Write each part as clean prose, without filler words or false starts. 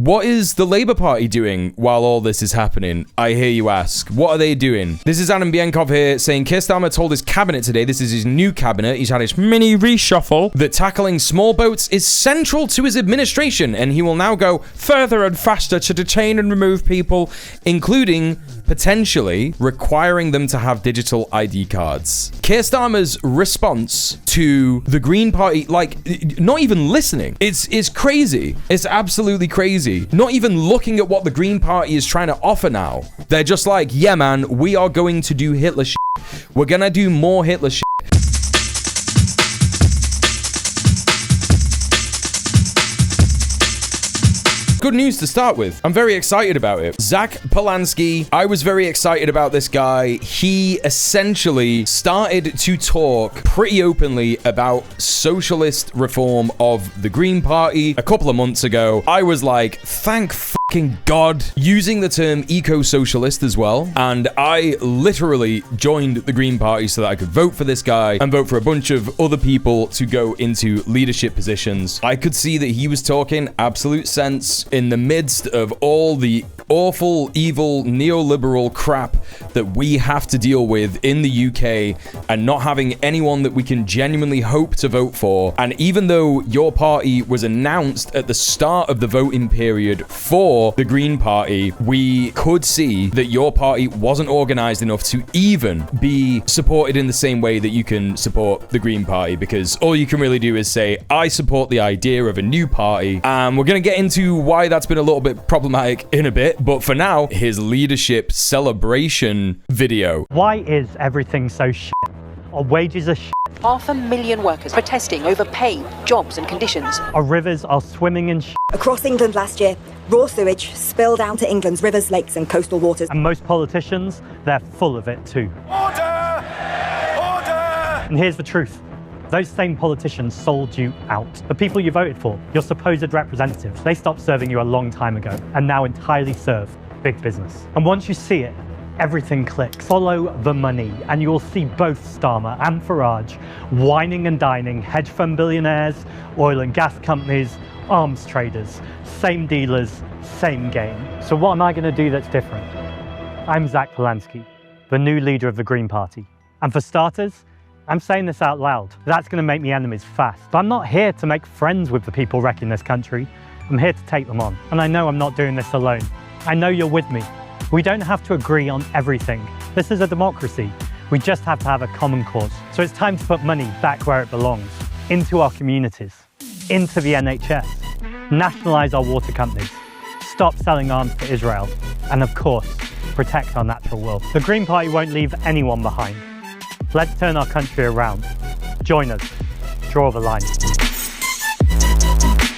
What is the Labour Party doing while all this is happening? I hear you ask. What are they doing? This is Adam Bienkov here saying Keir Starmer told his cabinet today, this is his new cabinet, he's had his mini reshuffle, that tackling small boats is central to his administration, and he will now go further and faster to detain and remove people, including potentially requiring them to have digital ID cards. Keir Starmer's response to the Green Party, like, not even listening. It's crazy. It's absolutely crazy. Not even looking at what the Green Party is trying to offer now. They're just like, yeah, man, we are going to do Hitler shit. We're gonna do more Hitler shit. Good news to start with. I'm very excited about it. Zack Polanski, I was very excited about this guy. He essentially started to talk pretty openly about socialist reform of the Green Party a couple of months ago. I was like, thank fucking God, using the term ECO-SOCIALIST as well. And I literally joined the Green Party so that I could vote for this guy and vote for a bunch of other people to go into leadership positions. I could see that he was talking absolute sense in the midst of all the awful, evil, neoliberal crap that we have to deal with in the UK and not having anyone that we can genuinely hope to vote for. And even though your party was announced at the start of the voting period for the Green Party, we could see that your party wasn't organized enough to even be supported in the same way that you can support the Green Party, because all you can really do is say, I support the idea of a new party. And we're going to get into why that's been a little bit problematic in a bit. But for now, his leadership celebration video. Why is everything so shit? Our wages are shit. 500,000 workers protesting over pay, jobs and conditions. Our rivers are swimming in shit. Across England last year, raw sewage spilled out to England's rivers, lakes and coastal waters. And most politicians, they're full of it too. Order! Order! And here's the truth. Those same politicians sold you out. The people you voted for, your supposed representatives, they stopped serving you a long time ago and now entirely serve big business. And once you see it, everything clicks. Follow the money and you will see both Starmer and Farage whining and dining hedge fund billionaires, oil and gas companies, arms traders, same dealers, same game. So what am I going to do that's different? I'm Zack Polanski, the new leader of the Green Party. And for starters, I'm saying this out loud. That's going to make me enemies fast. But I'm not here to make friends with the people wrecking this country. I'm here to take them on. And I know I'm not doing this alone. I know you're with me. We don't have to agree on everything. This is a democracy. We just have to have a common cause. So it's time to put money back where it belongs, into our communities, into the NHS, nationalise our water companies, stop selling arms to Israel, and of course, protect our natural world. The Green Party won't leave anyone behind. Let's turn our country around. Join us. Draw the line.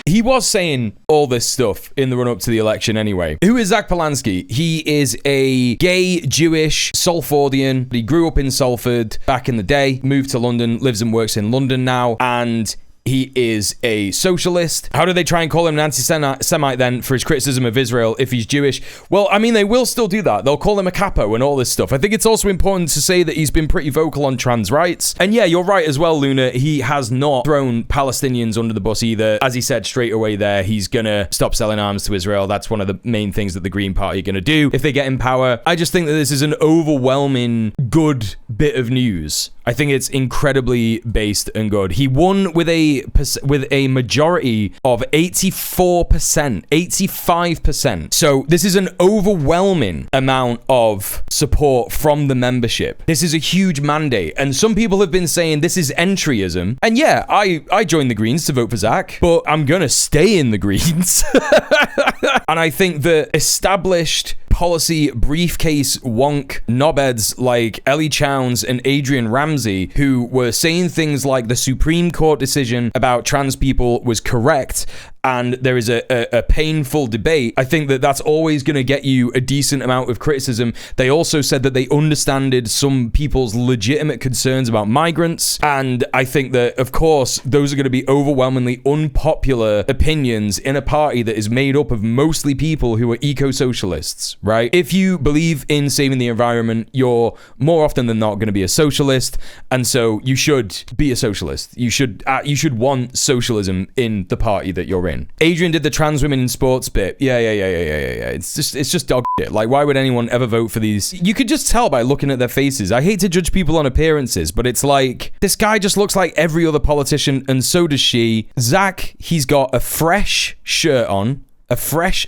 He was saying all this stuff in the run-up to the election anyway. Who is Zack Polanski? He is a gay, Jewish, Salfordian. He grew up in Salford back in the day, moved to London, lives and works in London now, and he is a socialist. How do they try and call him an anti-Semite then for his criticism of Israel if he's Jewish? Well, I mean, they will still do that. They'll call him a capo and all this stuff. I think it's also important to say that he's been pretty vocal on trans rights. And yeah, you're right as well, Luna. He has not thrown Palestinians under the bus either. As he said straight away there, he's gonna stop selling arms to Israel. That's one of the main things that the Green Party are gonna do if they get in power. I just think that this is an overwhelming good bit of news. I think it's incredibly based and good. He won with a majority of 84%, 85%. So this is an overwhelming amount of support from the membership. This is a huge mandate. And some people have been saying this is entryism. And yeah, I joined the Greens to vote for Zack, but I'm gonna stay in the Greens. And I think the established policy briefcase wonk knobheads like Ellie Chowns and Adrian Ramsey, who were saying things like the Supreme Court decision about trans people was correct and there is a painful debate. I think that that's always going to get you a decent amount of criticism. They also said that they understood some people's legitimate concerns about migrants, and I think that, of course, those are going to be overwhelmingly unpopular opinions in a party that is made up of mostly people who are eco-socialists, right? If you believe in saving the environment, you're more often than not going to be a socialist, and so you should be a socialist. You should want socialism in the party that you're staggering. Adrian did the trans women in sports bit. Yeah. It's just dog shit. Like, why would anyone ever vote for these? You could just tell by looking at their faces. I hate to judge people on appearances, but it's like, this guy just looks like every other politician, and so does she. Zack, he's got a fresh shirt on, a fresh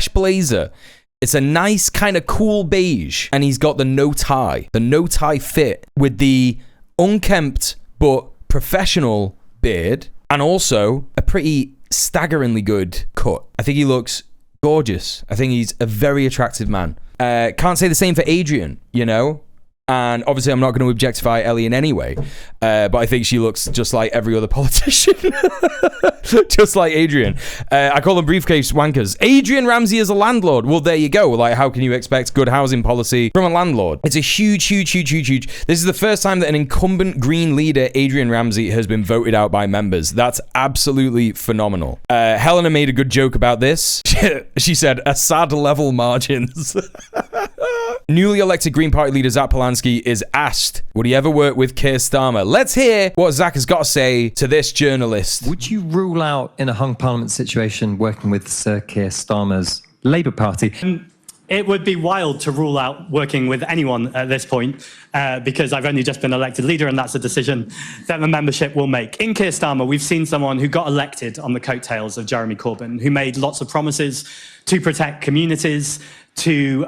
blazer. It's a nice kind of cool beige, and he's got the no tie fit with the unkempt but professional beard, and also a pretty staggeringly good cut. I think he looks gorgeous. I think he's a very attractive man. Can't say the same for Adrian, you know? And obviously I'm not going to objectify Ellie in any way, but I think she looks just like every other politician. Just like Adrian. I call them briefcase wankers. Adrian Ramsey is a landlord. Well, there you go. Like, how can you expect good housing policy from a landlord? It's a huge. This is the first time that an incumbent Green leader, Adrian Ramsey, has been voted out by members. That's absolutely phenomenal. Helena made a good joke about this. She said, a sad level margins. Newly elected Green Party leader Zack Polanski is asked, would he ever work with Keir Starmer? Let's hear what Zack has got to say to this journalist. Would you rule out, in a hung parliament situation, working with Sir Keir Starmer's Labour Party? It would be wild to rule out working with anyone at this point, because I've only just been elected leader, and that's a decision that the membership will make. In Keir Starmer, we've seen someone who got elected on the coattails of Jeremy Corbyn, who made lots of promises to protect communities, to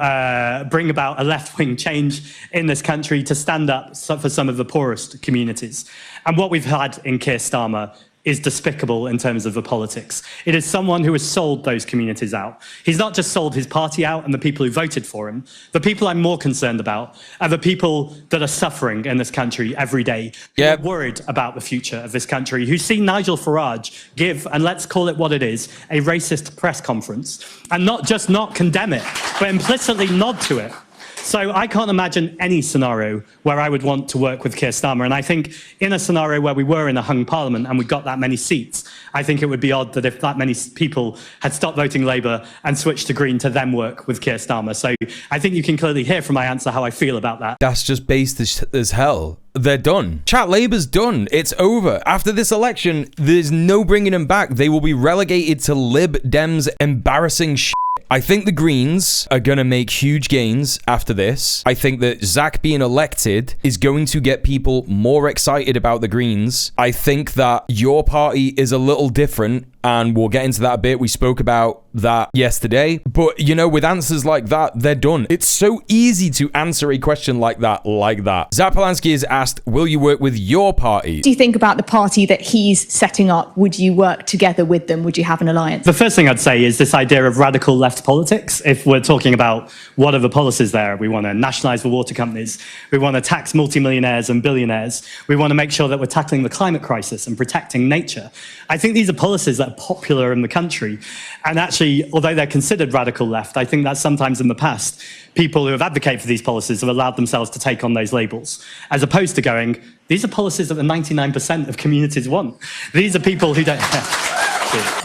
bring about a left-wing change in this country, to stand up for some of the poorest communities. And what we've had in Keir Starmer is despicable in terms of the politics. It is someone who has sold those communities out. He's not just sold his party out and the people who voted for him. The people I'm more concerned about are the people that are suffering in this country every day, who are worried about the future of this country, who see Nigel Farage give, and let's call it what it is, a racist press conference, and not just not condemn it, but implicitly nod to it. So I can't imagine any scenario where I would want to work with Keir Starmer. And I think in a scenario where we were in a hung parliament and we got that many seats, I think it would be odd that if that many people had stopped voting Labour and switched to Green to then work with Keir Starmer. So I think you can clearly hear from my answer how I feel about that. That's just based as hell. They're done. Chat, Labour's done. It's over. After this election, there's no bringing them back. They will be relegated to Lib Dems' embarrassing shit. I think the Greens are going to make huge gains after this. I think that Zack being elected is going to get people more excited about the Greens. I think that your party is a little different, and we'll get into that a bit. We spoke about that yesterday. But, you know, with answers like that, they're done. It's so easy to answer a question like that. Zack Polanski is asked, will you work with your party? Do you think about the party that he's setting up? Would you work together with them? Would you have an alliance? The first thing I'd say is this idea of radical left politics. If we're talking about what are the policies there, we want to nationalise the water companies. We want to tax multimillionaires and billionaires. We want to make sure that we're tackling the climate crisis and protecting nature. I think these are policies that are popular in the country. And actually, although they're considered radical left, I think that sometimes in the past, people who have advocated for these policies have allowed themselves to take on those labels, as opposed to going, these are policies that the 99% of communities want. These are people who don't...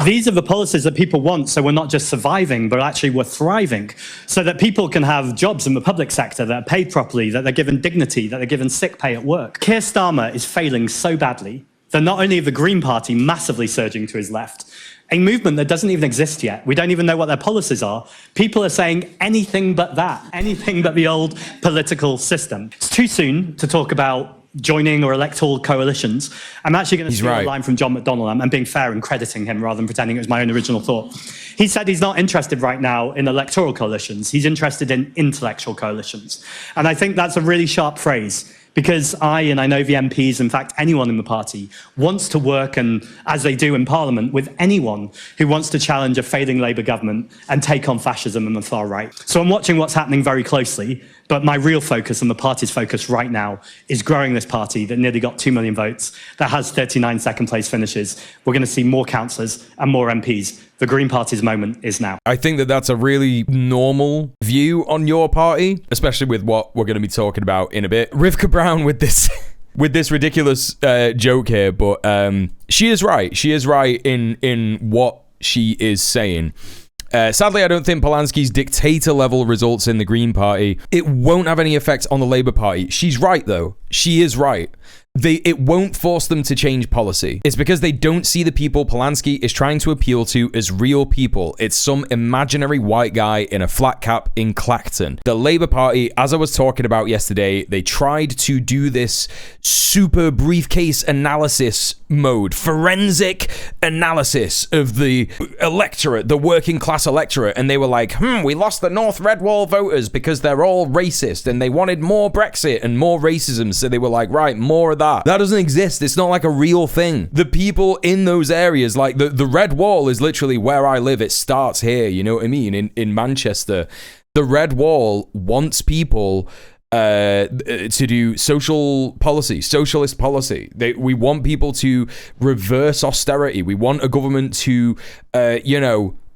These are the policies that people want, so we're not just surviving, but actually we're thriving, so that people can have jobs in the public sector that are paid properly, that they're given dignity, that they're given sick pay at work. Keir Starmer is failing so badly that not only is the Green Party massively surging to his left, a movement that doesn't even exist yet. We don't even know what their policies are. People are saying anything but that, anything but the old political system. It's too soon to talk about joining or electoral coalitions. I'm actually going to steal a line from John McDonnell. I'm being fair and crediting him rather than pretending it was my own original thought. He said he's not interested right now in electoral coalitions. He's interested in intellectual coalitions. And I think that's a really sharp phrase, because I know the MPs, in fact, anyone in the party, wants to work, and as they do in Parliament, with anyone who wants to challenge a failing Labour government and take on fascism and the far right. So I'm watching what's happening very closely, but my real focus and the party's focus right now is growing this party that nearly got 2 million votes, that has 39 second-place finishes. We're going to see more councillors and more MPs. The Green Party's moment is now. I think that that's a really normal view on your party, especially with what we're going to be talking about in a bit. Rivka Brown with this with this ridiculous joke here, but she is right. She is right in what she is saying. Sadly, I don't think Polanski's dictator-level results in the Green Party, it won't have any effect on the Labour Party. She's right, though. she is right. It won't force them to change policy. It's because they don't see the people Polanski is trying to appeal to as real people. It's some imaginary white guy in a flat cap in Clacton. The Labour Party, as I was talking about yesterday, they tried to do this super briefcase analysis mode, forensic analysis of the electorate, the working class electorate, and they were like, we lost the North Red Wall voters because they're all racist and they wanted more Brexit and more racism, so they were like, right, more of that. That doesn't exist. It's not like a real thing. The people in those areas, like the Red Wall is literally where I live. It starts here, you know what I mean? In Manchester, the Red Wall wants people to do social policy, socialist policy. We want people to reverse austerity. We want a government to,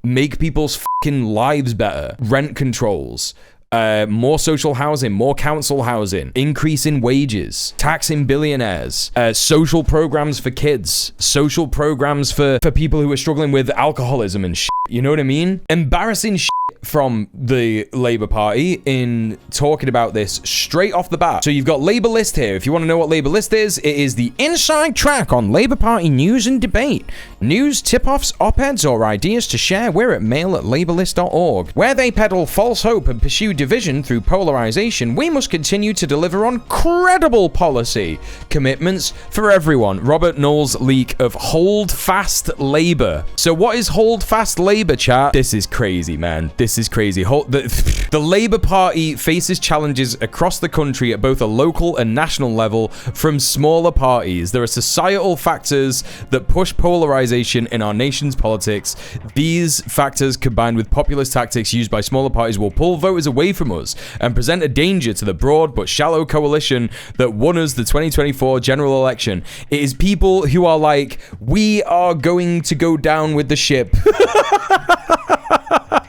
make people's fucking lives better. Rent controls. More social housing, more council housing, increase in wages, taxing billionaires, social programs for kids, social programs for people who are struggling with alcoholism and shit. You know what I mean? Embarrassing shit from the Labour Party in talking about this straight off the bat. So you've got Labour List here. If you want to know what Labour List is, it is the inside track on Labour Party news and debate. News, tip-offs, op-eds, or ideas to share, we're at mail@labourlist.org. Where they peddle false hope and pursue division through polarization, we must continue to deliver on credible policy commitments for everyone. Robert Knowles' leak of Hold Fast Labour. So what is Hold Fast Labour, chat? This is crazy, man. This is crazy. The Labour Party faces challenges across the country at both a local and national level from smaller parties. There are societal factors that push polarization in our nation's politics. These factors, combined with populist tactics used by smaller parties, will pull voters away from us and present a danger to the broad but shallow coalition that won us the 2024 general election. It is people who are like, we are going to go down with the ship.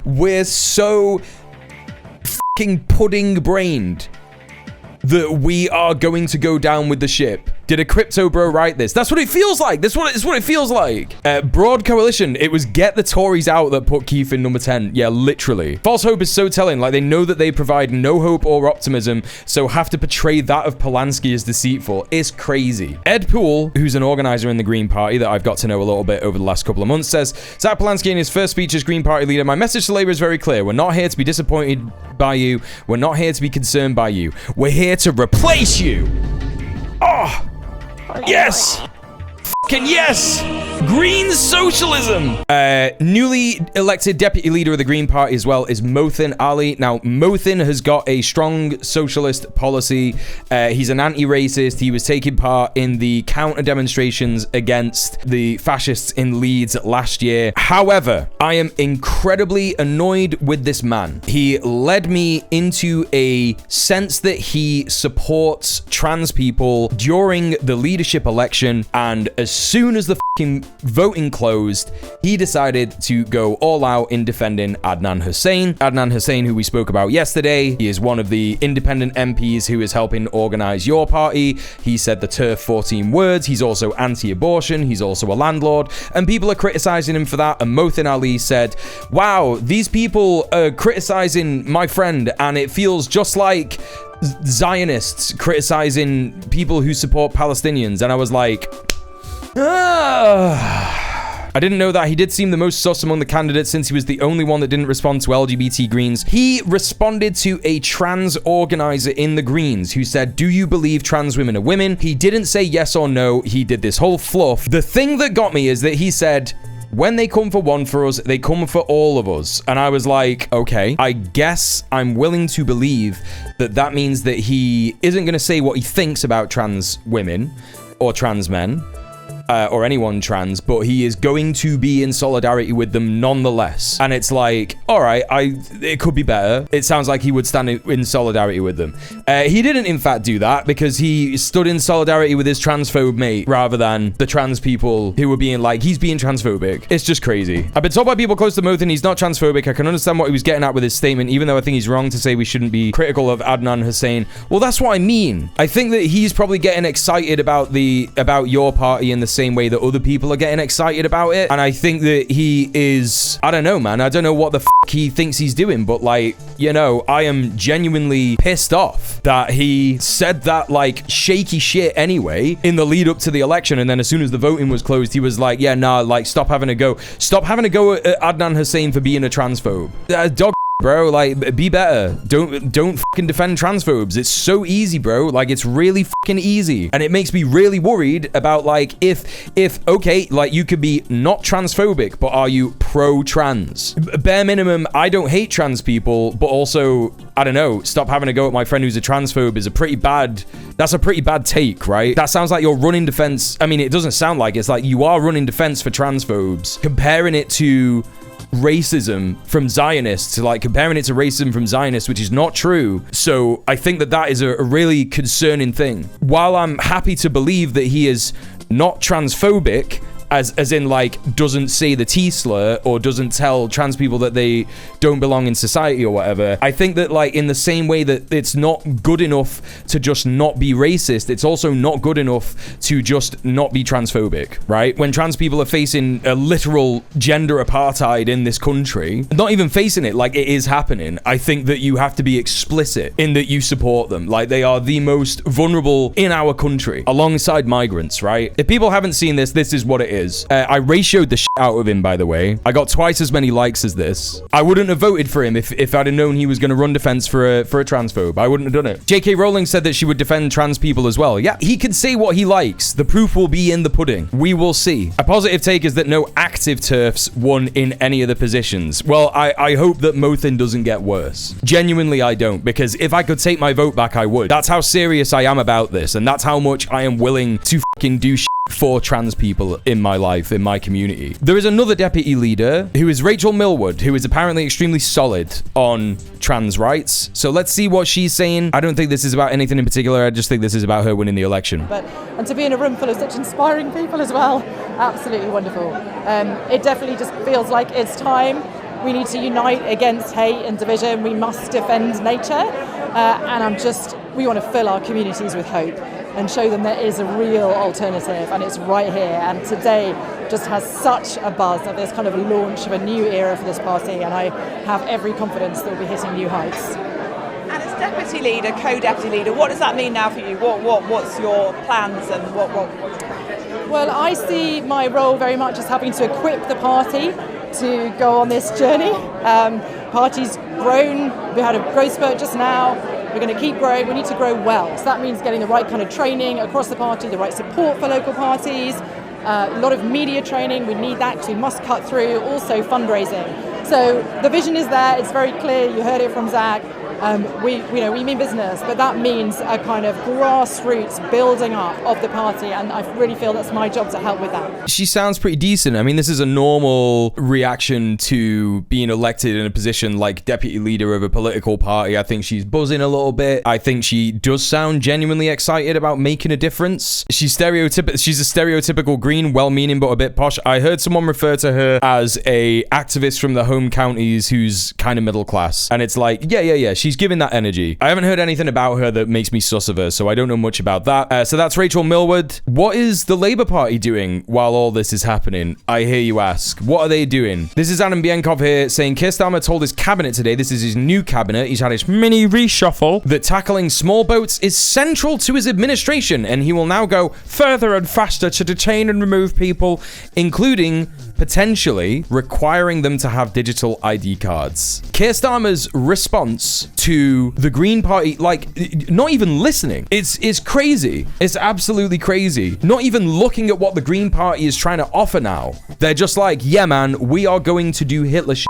We're so fucking pudding-brained that we are going to go down with the ship. Did a crypto bro write this? That's what it feels like. That's what it feels like. Broad coalition. It was get the Tories out that put Keith in number 10. Yeah, literally. False hope is so telling. Like, they know that they provide no hope or optimism, so have to portray that of Polanski as deceitful. It's crazy. Ed Poole, who's an organizer in the Green Party that I've got to know a little bit over the last couple of months, says, Zack Polanski in his first speech as Green Party leader, my message to Labour is very clear. We're not here to be disappointed by you. We're not here to be concerned by you. We're here to replace you. Oh! Yes! Fucking yes! Green socialism! Newly elected deputy leader of the Green Party as well is Mothin Ali. Now, Mothin has got a strong socialist policy. He's an anti-racist. He was taking part in the counter demonstrations against the fascists in Leeds last year. However, I am incredibly annoyed with this man. He led me into a sense that he supports trans people during the leadership election, and as soon as the fucking voting closed, he decided to go all out in defending Adnan Hussain. Adnan Hussain, who we spoke about yesterday, he is one of the independent MPs who is helping organize your party. He said the TERF 14 words. He's also anti-abortion. He's also a landlord, and people are criticizing him for that. And Mothin Ali said, wow, these people are criticizing my friend, and it feels just like Zionists criticizing people who support Palestinians. And I was like, I didn't know that. He did seem the most sus among the candidates since he was the only one that didn't respond to LGBT Greens. He responded to a trans organizer in the Greens who said, do you believe trans women are women? He didn't say yes or no. He did this whole fluff. The thing that got me is that he said, when they come for one for us, they come for all of us. And I was like, okay, I guess I'm willing to believe that that means that he isn't going to say what he thinks about trans women or trans men. Or anyone trans, but he is going to be in solidarity with them nonetheless. And it's like, all right, it could be better. It sounds like he would stand in solidarity with them. He didn't, in fact, do that because he stood in solidarity with his transphobe mate rather than the trans people who were being like, he's being transphobic. It's just crazy. I've been told by people close to Mothin he's not transphobic. I can understand what he was getting at with his statement, even though I think he's wrong to say we shouldn't be critical of Adnan Hussain. Well, that's what I mean. I think that he's probably getting excited about your party in the same way that other people are getting excited about it. And I think that he is, I don't know, man. I don't know what the he thinks he's doing, but like, you know, I am genuinely pissed off that he said that like shaky shit anyway in the lead up to the election, and then as soon as the voting was closed, he was like, yeah, nah, like stop having a go at Adnan Hussain for being a transphobe. Dog, bro, like, be better. Don't fucking defend transphobes. It's so easy, bro. Like, it's really fucking easy. And it makes me really worried about, like, if okay, like, you could be not transphobic, but are you pro-trans? Bare minimum, I don't hate trans people, but also, I don't know, stop having a go at my friend who's a transphobe is that's a pretty bad take, right? That sounds like you're running defense. I mean, it doesn't sound like it's like you are running defense for transphobes, comparing it to racism from Zionists, like comparing it to racism from Zionists, which is not true. So I think that is a really concerning thing. While I'm happy to believe that he is not transphobic, as in like doesn't say the T slur or doesn't tell trans people that they don't belong in society or whatever, I think that like in the same way that it's not good enough to just not be racist, it's also not good enough to just not be transphobic, right? When trans people are facing a literal gender apartheid in this country, not even facing it, like it is happening, I think that you have to be explicit in that you support them. Like they are the most vulnerable in our country alongside migrants, right? If people haven't seen this is what it is. I ratioed the shit out of him, by the way. I got twice as many likes as this. I wouldn't have voted for him if I'd have known he was going to run defense for a transphobe. I wouldn't have done it. J.K. Rowling said that she would defend trans people as well. Yeah, he can say what he likes. The proof will be in the pudding. We will see. A positive take is that no active TERFs won in any of the positions. Well, I hope that Mothin doesn't get worse. Genuinely, I don't, because if I could take my vote back, I would. That's how serious I am about this, and that's how much I am willing to fucking do shit for trans people in my life, in my community. There is another deputy leader who is Rachel Millward, who is apparently extremely solid on trans rights. So let's see what she's saying. I don't think this is about anything in particular. I just think this is about her winning the election. And to be in a room full of such inspiring people as well, absolutely wonderful. It definitely just feels like it's time. We need to unite against hate and division. We must defend nature. And we want to fill our communities with hope and show them there is a real alternative, and it's right here. And today just has such a buzz of this kind of launch of a new era for this party, and I have every confidence that we'll be hitting new heights. And as deputy leader, co-deputy leader, what does that mean now for you? What's your plans and what? Well, I see my role very much as having to equip the party to go on this journey. Party's grown. We had a growth spurt just now. We're going to keep growing. We need to grow well. So that means getting the right kind of training across the party, the right support for local parties, a lot of media training. We need that too. Must cut through. Also fundraising. So the vision is there. It's very clear. You heard it from Zack. We mean business, but that means a kind of grassroots building up of the party, and I really feel that's my job to help with that. She sounds pretty decent. I mean, this is a normal reaction to being elected in a position like deputy leader of a political party. I think she's buzzing a little bit. I think she does sound genuinely excited about making a difference. She's a stereotypical green, well-meaning but a bit posh. I heard someone refer to her as a activist from the home counties who's kind of middle class, and it's like, yeah. She's giving that energy. I haven't heard anything about her that makes me sus of her, so I don't know much about that. So that's Rachel Millward. What is the Labour Party doing while all this is happening? I hear you ask. What are they doing? This is Adam Bienkov here saying Keir Starmer told his cabinet today, this is his new cabinet, he's had his mini reshuffle, that tackling small boats is central to his administration, and he will now go further and faster to detain and remove people, including potentially requiring them to have digital ID cards. Keir Starmer's response to the Green Party, like, not even listening. It's crazy. It's absolutely crazy. Not even looking at what the Green Party is trying to offer now. They're just like, yeah, man, we are going to do Hitler shit.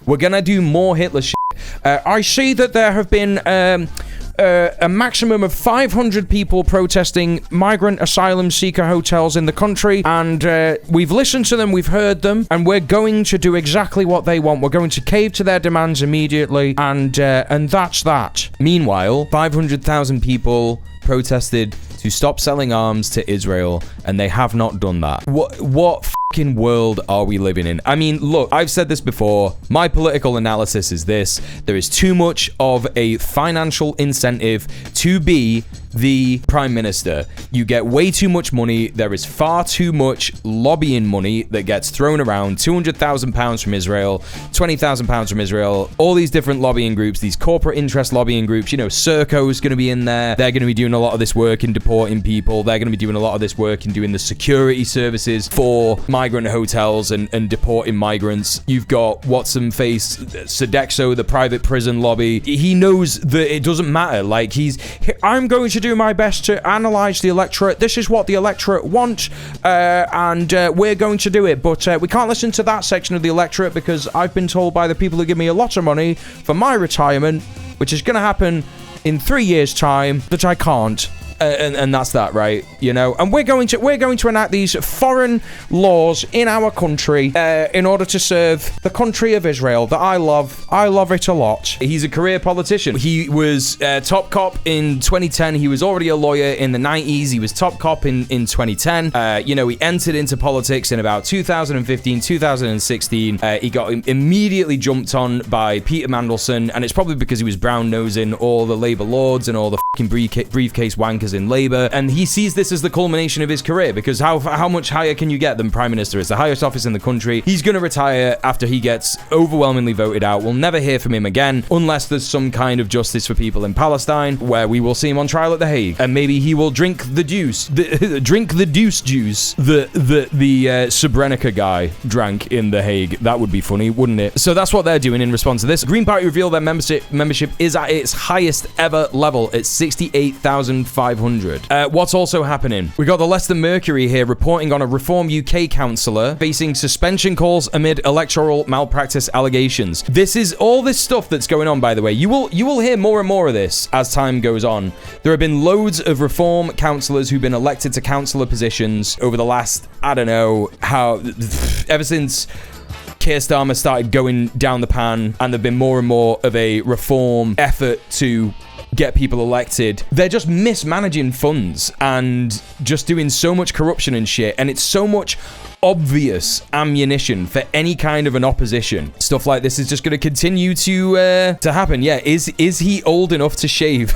We're gonna do more Hitler shit. I see that there have been a maximum of 500 people protesting migrant asylum seeker hotels in the country, and we've listened to them, we've heard them, and we're going to do exactly what they want. We're going to cave to their demands immediately, and that's that. Meanwhile, 500,000 people protested to stop selling arms to Israel, and they have not done that. What fucking world are we living in? I mean, look, I've said this before. My political analysis is this. There is too much of a financial incentive to be the prime minister. You get way too much money. There is far too much lobbying money that gets thrown around. £200,000 from Israel, £20,000 from Israel, all these different lobbying groups, these corporate interest lobbying groups. You know, Serco's going to be in there. They're going to be doing a lot of this work in deporting people. They're going to be doing a lot of this work in doing the security services for migrant hotels and deporting migrants. You've got what's-some-face, Sodexo, the private prison lobby. He knows that it doesn't matter. Like, I'm going to do my best to analyze the electorate. This is what the electorate want, and we're going to do it. But we can't listen to that section of the electorate because I've been told by the people who give me a lot of money for my retirement, which is going to happen in 3 years' time, that I can't. And that's that, right? You know, and we're going to enact these foreign laws in our country in order to serve the country of Israel that I love. I love it a lot. He's a career politician. He was top cop in 2010. He was already a lawyer in the 90s. He was top cop in 2010. You know, he entered into politics in about 2015, 2016. He got immediately jumped on by Peter Mandelson, and it's probably because he was brown-nosing all the Labour lords and all the fucking briefcase wankers in Labour, and he sees this as the culmination of his career, because how much higher can you get than Prime Minister? It's the highest office in the country. He's going to retire after he gets overwhelmingly voted out. We'll never hear from him again unless there's some kind of justice for people in Palestine, where we will see him on trial at The Hague, and maybe he will drink the deuce juice that the Srebrenica guy drank in The Hague. That would be funny, wouldn't it? So that's what they're doing in response to this. Green Party revealed their membership is at its highest ever level. It's 68,500. What's also happening? We got the Leicester Mercury here reporting on a Reform UK councillor facing suspension calls amid electoral malpractice allegations. This is all this stuff that's going on, by the way. You will hear more and more of this as time goes on. There have been loads of Reform councillors who've been elected to councillor positions over the last, I don't know, ever since Keir Starmer started going down the pan, and there've been more and more of a Reform effort to get people elected. They're just mismanaging funds and just doing so much corruption and shit, and it's so much obvious ammunition for any kind of an opposition. Stuff like this is just going to continue to happen. Yeah, is he old enough to shave?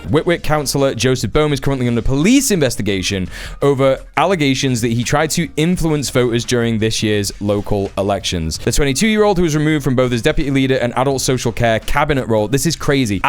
Whitwick councillor Joseph Boehm is currently under police investigation over allegations that he tried to influence voters during this year's local elections. The 22-year-old who was removed from both his deputy leader and adult social care cabinet role. This is crazy.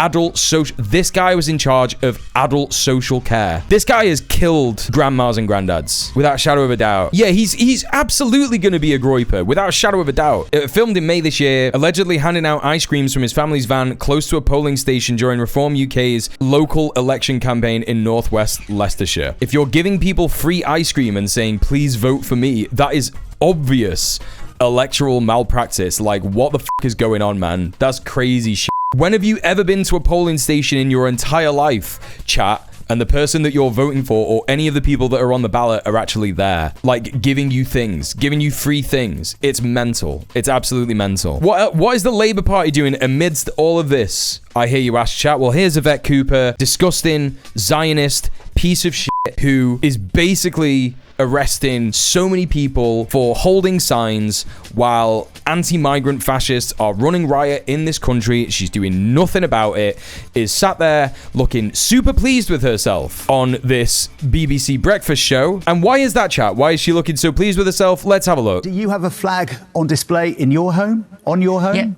This guy was in charge of adult social care. This guy has killed grandmas and granddads without a shadow of a doubt. Yeah, he's absolutely going to be a groiper without a shadow of a doubt. Filmed in May this year, allegedly handing out ice creams from his family's van close to a polling station during Reform UK's local election campaign in northwest Leicestershire. If you're giving people free ice cream and saying, please vote for me, that is obvious electoral malpractice. Like, what the fuck is going on, man? That's crazy shit. When have you ever been to a polling station in your entire life, chat, and the person that you're voting for or any of the people that are on the ballot are actually there, like giving you things, giving you free things? It's mental. It's absolutely mental. What is the Labour Party doing amidst all of this? I hear you ask, chat. Well, here's Yvette Cooper, disgusting Zionist piece of shit, who is basically arresting so many people for holding signs while anti-migrant fascists are running riot in this country. She's doing nothing about it, is sat there looking super pleased with herself on this BBC breakfast show. And why is that, chat? Why is she looking so pleased with herself? Let's have a look. Do you have a flag on display in your home? On your home? Yep.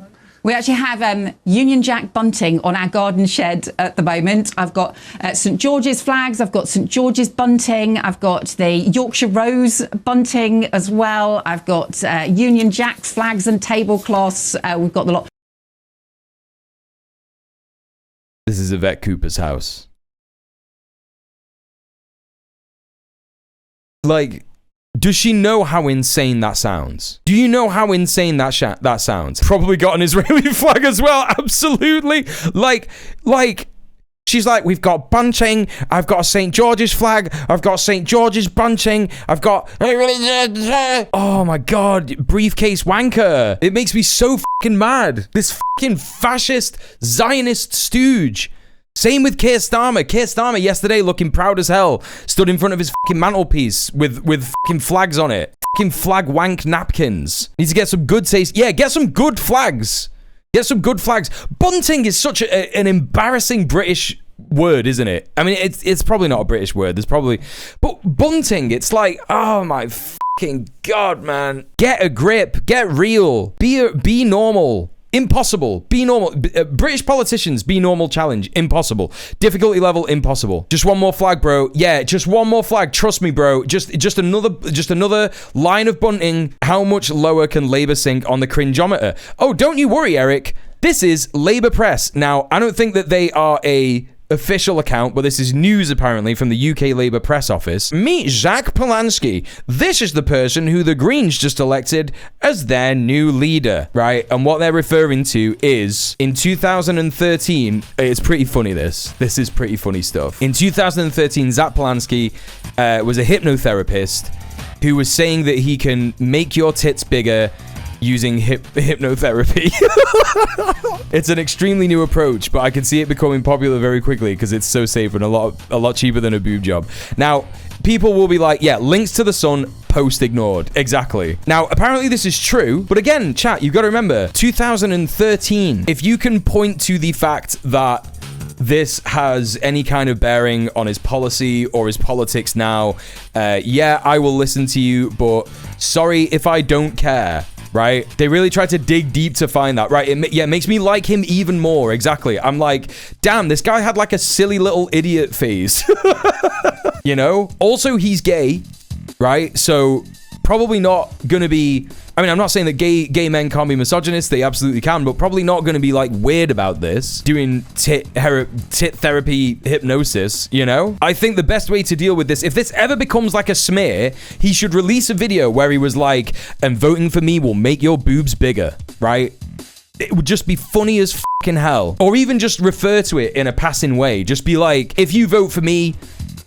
We actually have Union Jack bunting on our garden shed at the moment. I've got St George's flags, I've got St George's bunting, I've got the Yorkshire Rose bunting as well. I've got Union Jack's flags and tablecloths. We've got the lot. This is Yvette Cooper's house. Like, does she know how insane that sounds? Do you know how insane that sounds? Probably got an Israeli flag as well. Absolutely. Like, she's like, we've got bunting. I've got a St. George's flag. I've got St. George's bunting. I've got... Oh my God. Briefcase wanker. It makes me so fucking mad. This fucking fascist Zionist stooge Same with Keir Starmer. Keir Starmer yesterday looking proud as hell, stood in front of his fucking mantelpiece with fucking flags on it. Fucking flag wank napkins. Needs to get some good taste. Yeah, get some good flags. Get some good flags. Bunting is such an embarrassing British word, isn't it? I mean, it's probably not a British word. There's probably... But bunting, it's like, oh my fucking God, man. Get a grip. Get real. Be normal. Impossible. Be normal. British politicians, be normal challenge. Impossible. Difficulty level, impossible. Just one more flag, bro. Yeah, just one more flag. Trust me, bro. Just another line of bunting. How much lower can Labour sink on the cringeometer? Oh, don't you worry, Eric. This is Labour Press. Now, I don't think that they are a official account, but this is news apparently from the UK Labour Press Office. Meet Zack Polanski. This is the person who the Greens just elected as their new leader, right? And what they're referring to is in 2013, it's pretty funny this is pretty funny stuff. In 2013, Zack Polanski was a hypnotherapist who was saying that he can make your tits bigger using hypnotherapy. It's an extremely new approach, but I can see it becoming popular very quickly because it's so safe and a lot cheaper than a boob job. Now, people will be like, yeah, links to the Sun, post ignored. Exactly. Now, apparently this is true, but again, chat, you've got to remember, 2013. If you can point to the fact that this has any kind of bearing on his policy or his politics now, yeah, I will listen to you, but sorry if I don't care. Right? They really tried to dig deep to find that, right? It makes me like him even more. Exactly. I'm like, damn, this guy had like a silly little idiot phase. You know? Also, he's gay, right? So probably not gonna be... I mean, I'm not saying that gay men can't be misogynist. They absolutely can, but probably not going to be like weird about this, doing tit therapy hypnosis, you know? I think the best way to deal with this, if this ever becomes like a smear, he should release a video where he was like, and voting for me will make your boobs bigger, right? It would just be funny as fucking hell. Or even just refer to it in a passing way. Just be like, if you vote for me,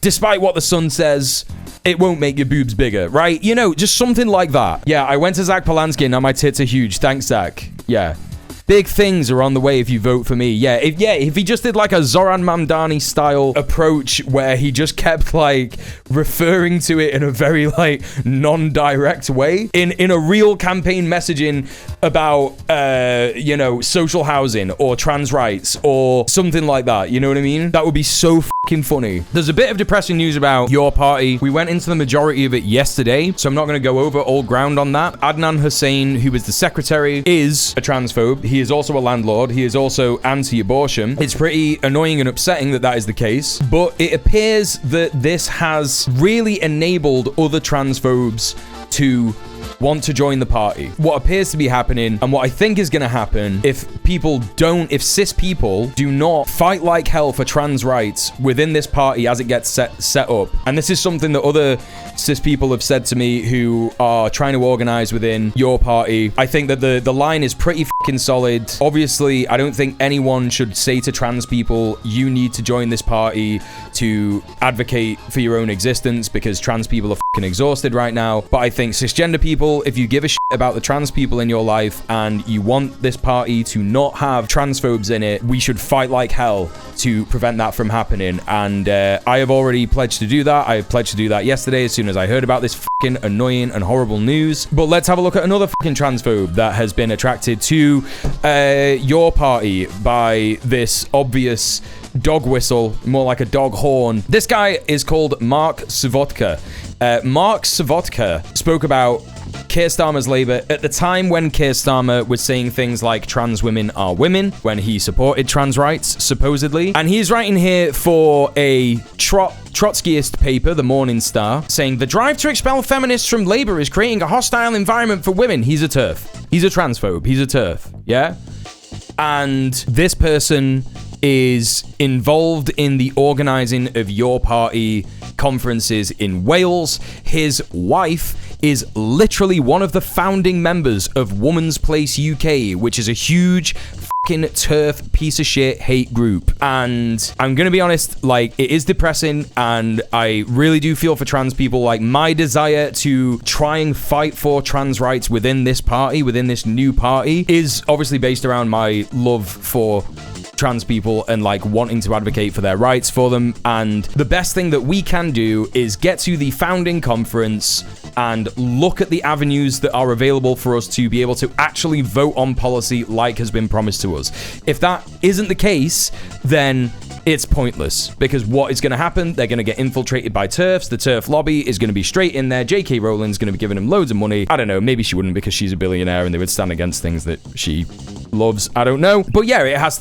despite what the Sun says, it won't make your boobs bigger, right? You know, just something like that. Yeah, I went to Zack Polanski and now my tits are huge. Thanks, Zack. Yeah. Big things are on the way if you vote for me. Yeah, if he just did like a Zoran Mamdani style approach where he just kept like referring to it in a very like non-direct way in a real campaign messaging about you know, social housing or trans rights or something like that, you know what I mean? That would be so fucking funny. There's a bit of depressing news about your party. We went into the majority of it yesterday, so I'm not going to go over old ground on that. Adnan Hussain, who is the secretary, is a transphobe. He is also a landlord. He is also anti-abortion. It's pretty annoying and upsetting that that is the case, but it appears that this has really enabled other transphobes to want to join the party. What appears to be happening, and what I think is going to happen, if cis people do not fight like hell for trans rights within this party as it gets set up, and this is something that other cis people have said to me who are trying to organize within your party, I think that the line is pretty fucking solid. Obviously, I don't think anyone should say to trans people, you need to join this party to advocate for your own existence, because trans people are fucking exhausted right now. But I think cisgender people, if you give a shit about the trans people in your life and you want this party to not have transphobes in it, we should fight like hell to prevent that from happening. And I have already pledged to do that. I pledged to do that yesterday as soon as I heard about this fucking annoying and horrible news. But let's have a look at another fucking transphobe that has been attracted to your party by this obvious dog whistle, more like a dog horn. This guy is called Mark Savotka. Mark Savotka spoke about Keir Starmer's Labour at the time when Keir Starmer was saying things like trans women are women, when he supported trans rights, supposedly. And he's writing here for a Trotskyist paper, the Morning Star, saying the drive to expel feminists from Labour is creating a hostile environment for women. He's a TERF. He's a transphobe. He's a TERF. Yeah? And this person is involved in the organising of your party conferences in Wales. His wife is literally one of the founding members of Woman's Place UK, which is a huge fucking TERF piece of shit hate group. And I'm gonna be honest, like, it is depressing, and I really do feel for trans people. Like, my desire to try and fight for trans rights within this party, within this new party, is obviously based around my love for trans people and like wanting to advocate for their rights for them. And the best thing that we can do is get to the founding conference and look at the avenues that are available for us to be able to actually vote on policy like has been promised to us. If that isn't the case, then it's pointless, because what is going to happen? They're going to get infiltrated by TERFs. The TERF lobby is going to be straight in there. J.K. Rowling's going to be giving them loads of money. I don't know, maybe she wouldn't, because she's a billionaire and they would stand against things that she loves. I don't know. But yeah, it has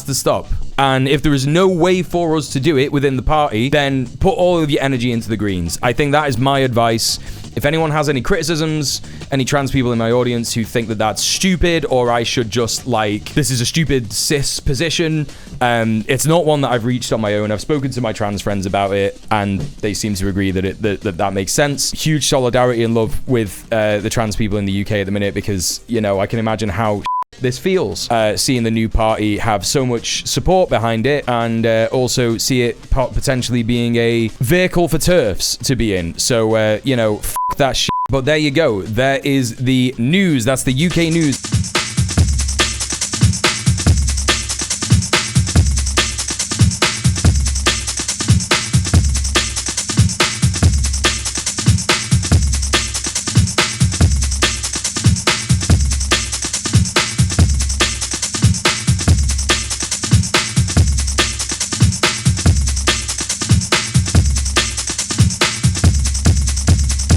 to stop. And if there is no way for us to do it within the party, then put all of your energy into the Greens. I think that is my advice. If anyone has any criticisms, any trans people in my audience who think that that's stupid, or I should just like, this is a stupid cis position, it's not one that I've reached on my own. I've spoken to my trans friends about it, and they seem to agree that that makes sense. Huge solidarity and love with the trans people in the UK at the minute, because, you know, I can imagine how this feels, seeing the new party have so much support behind it, and also see it potentially being a vehicle for TERFs to be in. So, you know, f*** that shit. But there you go. There is the news. That's the UK news.